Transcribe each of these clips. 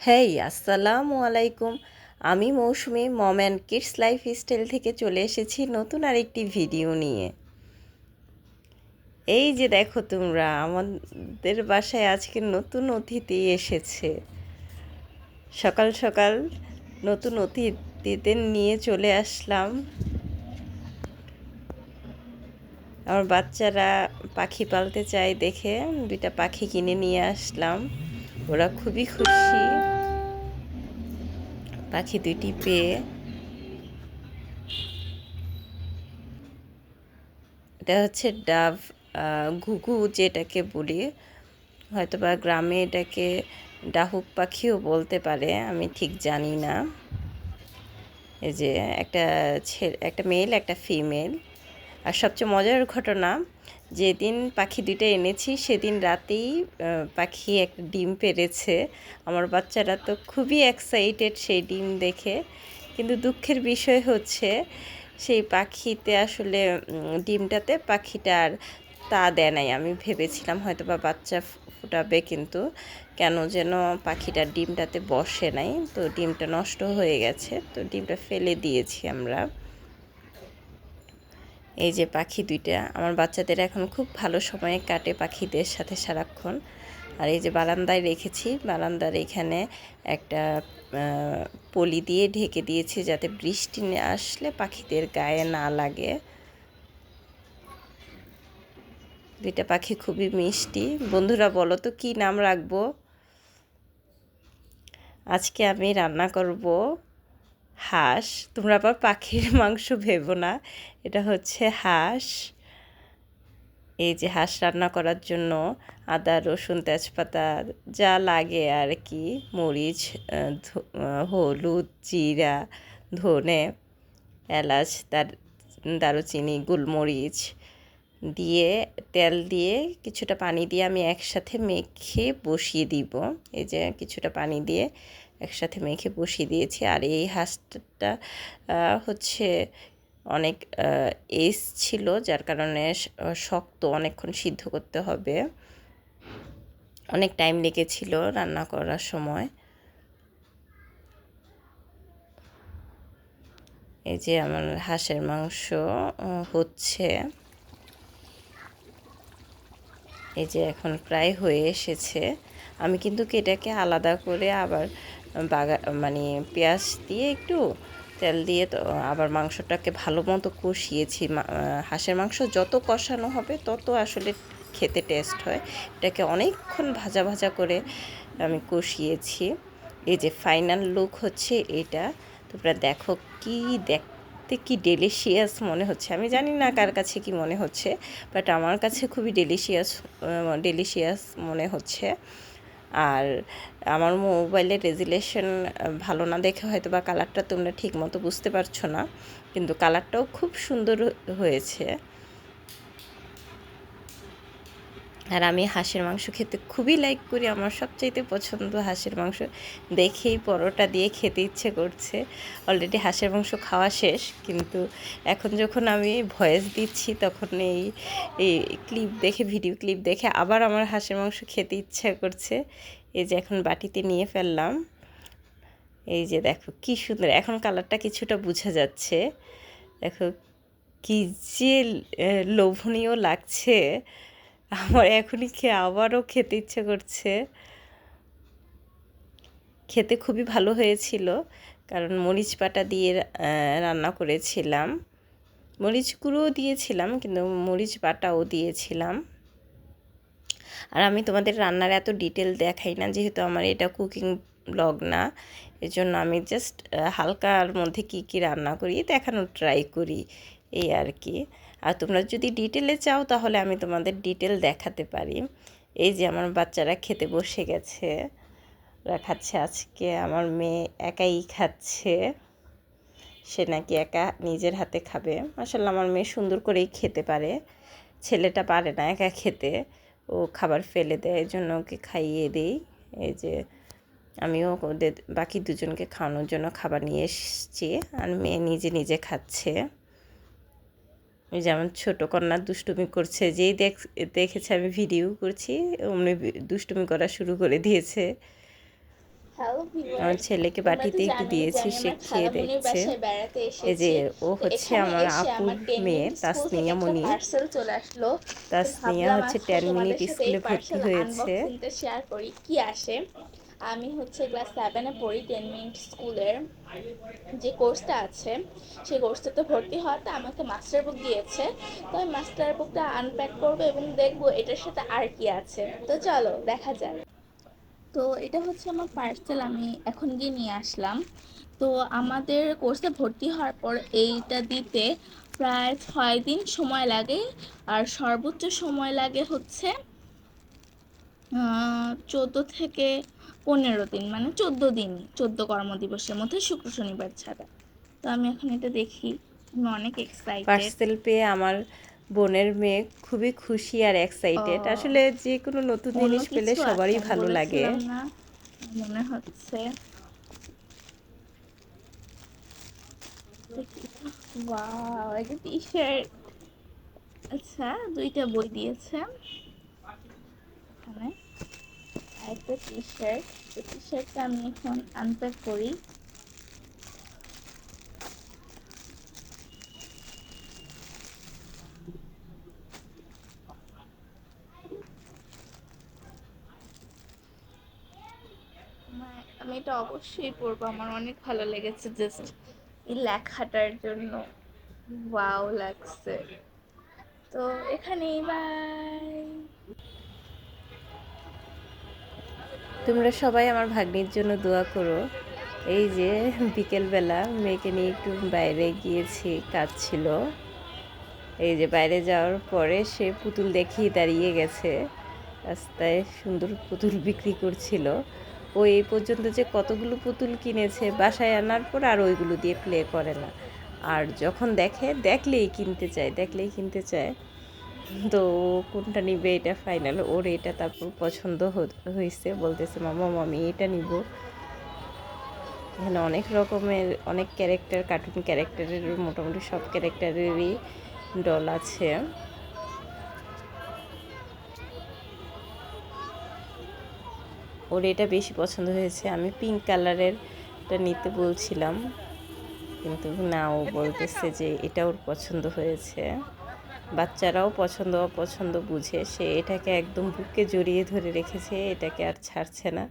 হেই আসসালামু আলাইকুম। আমি মৌসুমি মম অ্যান্ড কিডস লাইফস্টাইল থেকে চলে এসেছি নতুন আরেকটি ভিডিও নিয়ে। এই যে দেখো তোমরা, আমাদের বাসায় আজকে নতুন অতিথি এসেছে। সকাল সকাল নতুন অতিথিদের নিয়ে চলে আসলাম। আমার বাচ্চারা পাখি পালতে চায় দেখে দুইটা পাখি কিনে নিয়ে আসলাম। ওরা খুবই খুশি পাখি দুইটি পেয়ে। এটা হচ্ছে ডাভ ঘুঘু যেটাকে বলি, হয়তোবা গ্রামে এটাকে ডাহুক পাখিও বলতে পারে, আমি ঠিক জানি না। এই যে একটা একটা মেল একটা ফিমেল। আর সবচেয়ে মজার ঘটনা, যেদিন পাখি দুইটা এনেছি সেদিন রাতেই পাখি একটা ডিম পেড়েছে। আমার বাচ্চারা তো খুবই এক্সাইটেড সেই ডিম দেখে, কিন্তু দুঃখের বিষয় হচ্ছে সেই পাখিতে আসলে ডিমটাতে পাখিটার তা দেয় নাই। আমি ভেবেছিলাম হয়তো বা বাচ্চা ফুটাবে, কিন্তু কেন যেন পাখিটার ডিমটাতে বসে নাই, তো ডিমটা নষ্ট হয়ে গেছে, তো ডিমটা ফেলে দিয়েছি আমরা। এই যে পাখি দুইটা, আমার বাচ্চাদের এখন খুব ভালো সময় কাটে পাখিদের সাথে সারাক্ষণ। আর এই যে বারান্দায় রেখেছি, বারান্দার এখানে একটা পলি দিয়ে ঢেকে দিয়েছি যাতে বৃষ্টি আসলে পাখিদের গায়ে না লাগে। দুইটা পাখি খুবই মিষ্টি। বন্ধুরা বলো তো কী নাম রাখবো? আজকে আমি রান্না করব হাঁস। তোমরা আবার পাখির মাংস ভেবো না, এটা হচ্ছে হাঁস। এই যে হাঁস রান্না করার জন্য আদা রসুন তেজপাতা যা লাগে আর কি, মরিচ, হলুদ, জিরা, ধনে, এলাচ, দারুচিনি, গোলমরিচ দিয়ে, তেল দিয়ে, কিছুটা পানি দিয়ে আমি একসাথে মেখে বসিয়ে দিব। এই যে কিছুটা পানি দিয়ে একসাথে মেখে বসিয়ে দিয়েছি। আর এই হাঁসটা হচ্ছে অনেক এজ ছিল, যার কারণে শক্ত, অনেকক্ষণ সিদ্ধ করতে হবে, অনেক টাইম লেগেছিল রান্না করার সময়। এই যে আমার হাঁসের মাংস হচ্ছে, এই যে এখন প্রায় হয়ে এসেছে। আমি কিন্তু এটাকে আলাদা করে আবার মানে পেঁয়াজ দিয়ে একটু তেল দিয়ে তো আবার মাংসটাকে ভালো মতো কষিয়েছি। হাঁসের মাংস যত কষানো হবে তত আসলে খেতে টেস্ট হয়। এটাকে অনেকক্ষণ ভাজা ভাজা করে আমি কষিয়েছি। এই যে ফাইনাল লুক হচ্ছে এটা। তোমরা দেখো কি দেখতে কি ডেলিশিয়াস মনে হচ্ছে। আমি জানি না কার কাছে কি মনে হচ্ছে, বাট আমার কাছে খুবই ডেলিশিয়াস মনে হচ্ছে। আর আমার মোবাইলের রেজুলেশন ভালো না দেখে হয়তো বা কালারটা তোমরা ঠিক মতো বুঝতে পারছো না, কিন্তু কালারটাও খুব সুন্দর হয়েছে। আর আমি হাঁসের মাংস খেতে খুবই লাইক করি, আমার সবচাইতে পছন্দ হাঁসের মাংস। দেখেই পরোটা দিয়ে খেতে ইচ্ছে করছে। অলরেডি হাঁসের মাংস খাওয়া শেষ, কিন্তু এখন যখন আমি ভয়েস দিচ্ছি তখন এই ক্লিপ দেখে, ভিডিও ক্লিপ দেখে আবার আমার হাঁসের মাংস খেতে ইচ্ছা করছে। এই যে এখন বাটিতে নিয়ে ফেললাম। এই যে দেখো কি সুন্দর, এখন কালারটা কিছুটা বোঝা যাচ্ছে। দেখো কি যে লোভনীয় লাগছে, আমার এখনই খেয়ে আবারও খেতে ইচ্ছে করছে। খেতে খুবই ভালো হয়েছিল, কারণ মরিচ বাটা দিয়ে রান্না করেছিলাম, মরিচ গুঁড়োও দিয়েছিলাম, কিন্তু মরিচ বাটাও দিয়েছিলাম। আর আমি তোমাদের রান্নার এত ডিটেল দেখাই না, যেহেতু আমার এটা কুকিং ব্লগ না, এজন্য আমি জাস্ট হালকার মধ্যে কি কি রান্না করি দেখানোর ট্রাই করি, এই আর কি। আর তোমরা যদি ডিটেলে চাও তাহলে আমি তোমাদের ডিটেল দেখাতে পারি। এই যে আমার বাচ্চারা খেতে বসে গেছে, ওরা খাচ্ছে। আজকে আমার মেয়ে একাই খাচ্ছে, সে নাকি একা নিজের হাতে খাবে। মাশাআল্লাহ আমার মেয়ে সুন্দর করেই খেতে পারে, ছেলেটা পারে না একা খেতে, ও খাবার ফেলে দেয়, এই জন্য ওকে খাইয়ে দিই। এই যে আমিও ওদের বাকি দুজনকে খাওয়ানোর জন্য খাবার নিয়ে এসেছি, আর মেয়ে নিজে নিজে খাচ্ছে। ওই যেমন ছোটো কন্যা দুষ্টুমি করছে, যেই দেখেছে আমি ভিডিও করছি অমনি দুষ্টুমি করা শুরু করে দিয়েছে। হ্যালো আমার ভিউয়ার্স, ছেলেকে তোমরা তো বাটিতে একটু জানোই যে দিয়েছি, আমি সে আমার খেয়ে খালামণির দেখছে। বাসায় বেড়াতে এই যে এসেছি। ও তো হচ্ছে এখানে আমার এসে আপুর আমার 10 মেয়ে মিনিট স্কুল থেকে তাসনিয়া একটা মনি। পার্সেল চলে আসলো। তো তাসনিয়া ভাবলাম হচ্ছে আজকে 10 মিনিট তোমাদের সাথে এই স্কুলে ভর্তি পার্সেল হয়েছে। আনবক্সিংটা শেয়ার করি কি আসে। আমি হচ্ছে ক্লাস 7-এ পড়ি। 10 মিনিট স্কুলের যে কোর্সটা আছে সেই কোর্সটাতে ভর্তি হওয়াতে আমাকে মাস্টার বুক দিয়েছে। তো আমি মাস্টার বুকটা আনপ্যাক করবো এবং দেখবো এটার সাথে আর কি আছে। তো চলো দেখা যাক। তো এটা হচ্ছে আমার পার্সেল, আমি এখন গিয়ে নিয়ে আসলাম। তো আমাদের কোর্সে ভর্তি হওয়ার পর এইটা দিতে প্রায় 6 দিন সময় লাগে। আর সর্বোচ্চ সময় লাগে হচ্ছে 14 থেকে 15 দিন, মানে 14 দিন, 14 কর্মদিবসের মধ্যে শুক্র শনিবার ছাড়া। তো আমি এখন এটা দেখি, আমি অনেক এক্সাইটেড। পার্সেল পেয়ে আমার বোনের মেয়ে খুবই খুশি আর এক্সাইটেড। আসলে যে কোনো নতুন অন্য জিনিস পেলে কিছু আছে, সবারই আমি ভালো লাগে। বলেছিলাম না, মনে হচ্ছে। ওয়াও, একটা টি শার্ট। আচ্ছা, দুইটা বই দিয়েছে এখানে, আর একটা টি শার্ট। তো টি শার্টটা আমি এখন আনপ্যাক করি। আমি এটা অবশ্যই পরবো, আমার অনেক ভালো লেগেছে জাস্ট এই লেখাটার জন্য। ওয়াও লাগছে। তো এখানেই বাই। তোমরা সবাই আমার ভাগ্নির জন্য দোয়া করো। এই যে বিকেলবেলা মেয়েকে নিয়ে একটু বাইরে গিয়েছি, কাজ ছিল। এই যে বাইরে যাওয়ার পরে সে পুতুল দেখেই দাঁড়িয়ে গেছে। রাস্তায় সুন্দর পুতুল বিক্রি করছিল। ও এই পর্যন্ত যে কতগুলো পুতুল কিনেছে, বাসায় আনার পর আর ওইগুলো দিয়ে প্লে করে না। আর যখন দেখলেই কিনতে চায়, দেখলেই কিনতে চায়। তো ও কোনটা নিবে এটা ফাইনাল, ওর এটা তারপর পছন্দ হয়েছে, বলতেছে মামা আমি এটা নিব। এখানে অনেক রকমের অনেক ক্যারেক্টার, কার্টুন ক্যারেক্টারের মোটামুটি সব ক্যারেক্টারেরই ডল আছে। ওর এটা বেশি পছন্দ হয়েছে। আমি পিঙ্ক কালারেরটা নিতে বলছিলাম, কিন্তু না, ও বলতেছে যে এটা ওর পছন্দ হয়েছে। বাচ্চারাও পছন্দ অপছন্দ বুঝে, সে এটাকে একদম বুকে জড়িয়ে ধরে রেখেছে, এটাকে আর ছাড়ছে না।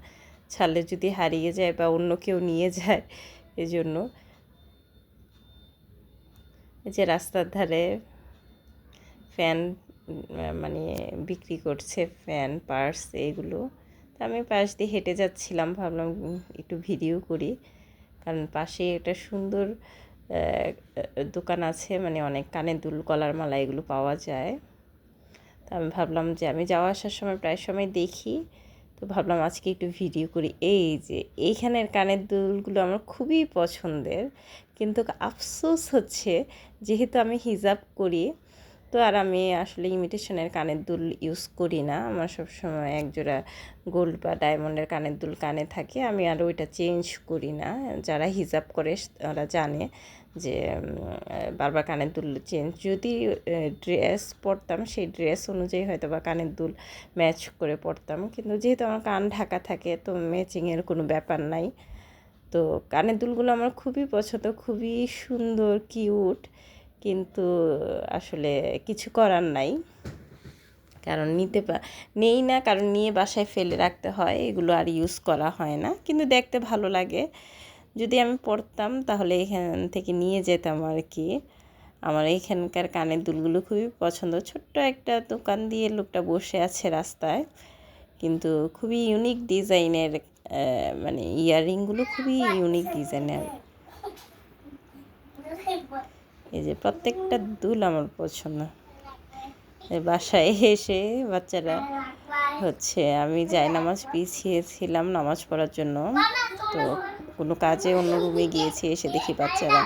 ছাড়লে যদি হারিয়ে যায় বা অন্য কেউ নিয়ে যায়, এজন্য। এই যে রাস্তার ধারে ফ্যান মানে বিক্রি করছে, ফ্যান, পার্স, এইগুলো। তা আমি পাশ দিয়ে হেঁটে যাচ্ছিলাম, ভাবলাম একটু ভিডিও করি। কারণ পাশে একটা সুন্দর দোকান আছে, মানে অনেক কানের দুল, গলার মালা এগুলো পাওয়া যায়। তো আমি ভাবলাম যে আমি যাওয়া আসার সময় প্রায় সময় দেখি, তো ভাবলাম আজকে একটু ভিডিও করি। এই যে এইখানের কানের দুলগুলো আমার খুবই পছন্দের, কিন্তু আফসোস হচ্ছে যেহেতু আমি হিজাব করি, তো আর আমি আসলে ইমিটেশনের কানের দুল ইউজ করি না। আমার সবসময় একজোড়া গোল্ড বা ডায়মন্ডের কানের দুল কানে থাকে, আমি আর ওইটা চেঞ্জ করি না। যারা হিজাব করে তারা জানে যে বারবার কানের দুল চেঞ্জ, যদি ড্রেস পরতাম সেই ড্রেস অনুযায়ী হয়তো বা কানের দুল ম্যাচ করে পরতাম, কিন্তু যেহেতু আমার কান ঢাকা থাকে তো ম্যাচিংয়ের কোনো ব্যাপার নাই। তো কানের দুলগুলো আমার খুবই পছন্দ, খুবই সুন্দর, কিউট, কিন্তু আসলে কিছু করার নাই। কারণ নেই না, কারণ নিয়ে বাসায় ফেলে রাখতে হয়, এগুলো আর ইউজ করা হয় না, কিন্তু দেখতে ভালো লাগে। যদি আমি পড়তাম তাহলে এখান থেকে নিয়ে যেতাম আর কি। আমার এইখানকার কানের দুলগুলো খুবই পছন্দ। ছোট্ট একটা দোকান দিয়ে লোকটা বসে আছে রাস্তায়, কিন্তু খুবই ইউনিক ডিজাইনের, মানে ইয়াররিংগুলো খুবই ইউনিক ডিজাইনের। এই যে প্রত্যেকটা দুল আমার পছন্দ। বাসায় এসে বাচ্চারা হচ্ছে, আমি নামাজ পিছিয়েছিলাম নামাজ পড়ার জন্য, তো কোনো কাজে অন্য রুমে গিয়েছি, এসে দেখি বাচ্চারা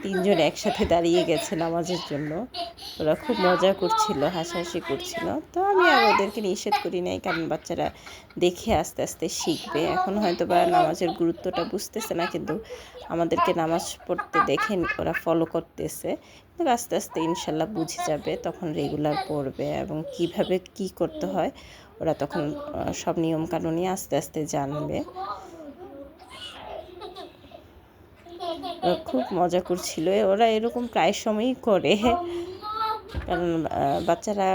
তিনজন একসাথে দাঁড়িয়ে গেছে নামাজের জন্য। ওরা খুব মজা করছিল, হাসাহাসি করছিল। তো আমি আর ওদেরকে নিষেধ করি নাই, কারণ বাচ্চারা দেখে আস্তে আস্তে শিখবে। এখন হয়তো বা নামাজের গুরুত্বটা বুঝতেছে না, কিন্তু আমাদেরকে নামাজ পড়তে দেখে ওরা ফলো করতেছে। কিন্তু আস্তে আস্তে ইনশাল্লাহ বুঝে যাবে, তখন রেগুলার পড়বে এবং কিভাবে কি করতে হয় ওরা তখন সব নিয়ম কানুনই আস্তে আস্তে জানবে। ওরা খুব মজা করছিল, ওরা এরকম প্রায় সময়ই করে, কারণ বাচ্চারা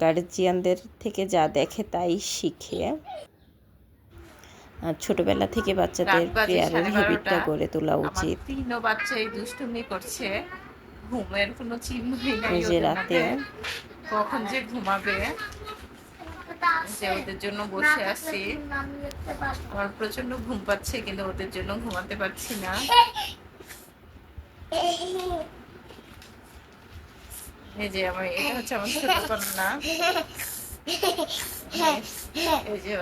গার্জিয়ানদের থেকে যা দেখে তাই শিখে। আর ছোটবেলা থেকে বাচ্চাদের প্রেয়ারের হ্যাবিটটা গড়ে তোলা উচিত। তিনও বাচ্চাই দুষ্টুমি করছে, ঘুমের কোনো চিহ্নই নাই যে ওদের রাতে মধ্যে। কখন যে ঘুমাবে, যে ওদের জন্য বসে আছি। আমার প্রচন্ড ঘুম পাচ্ছে, কিন্তু ওদের জন্য ঘুমাতে পারছি না। এই যে এটা হচ্ছে আমার ছোট কন্যা। এই যে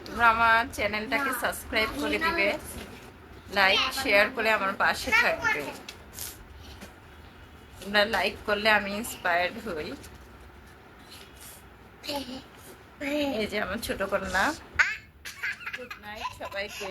তোমরা আমার চ্যানেলটাকে সাবস্ক্রাইব করে দিবে, লাইক শেয়ার করে আমার পাশে থাকবে। তোমরা লাইক করলে আমি ইন্সপায়ার্ড হই। এই যে আমার ছোট কন্যা। গুড নাইট সবাইকে।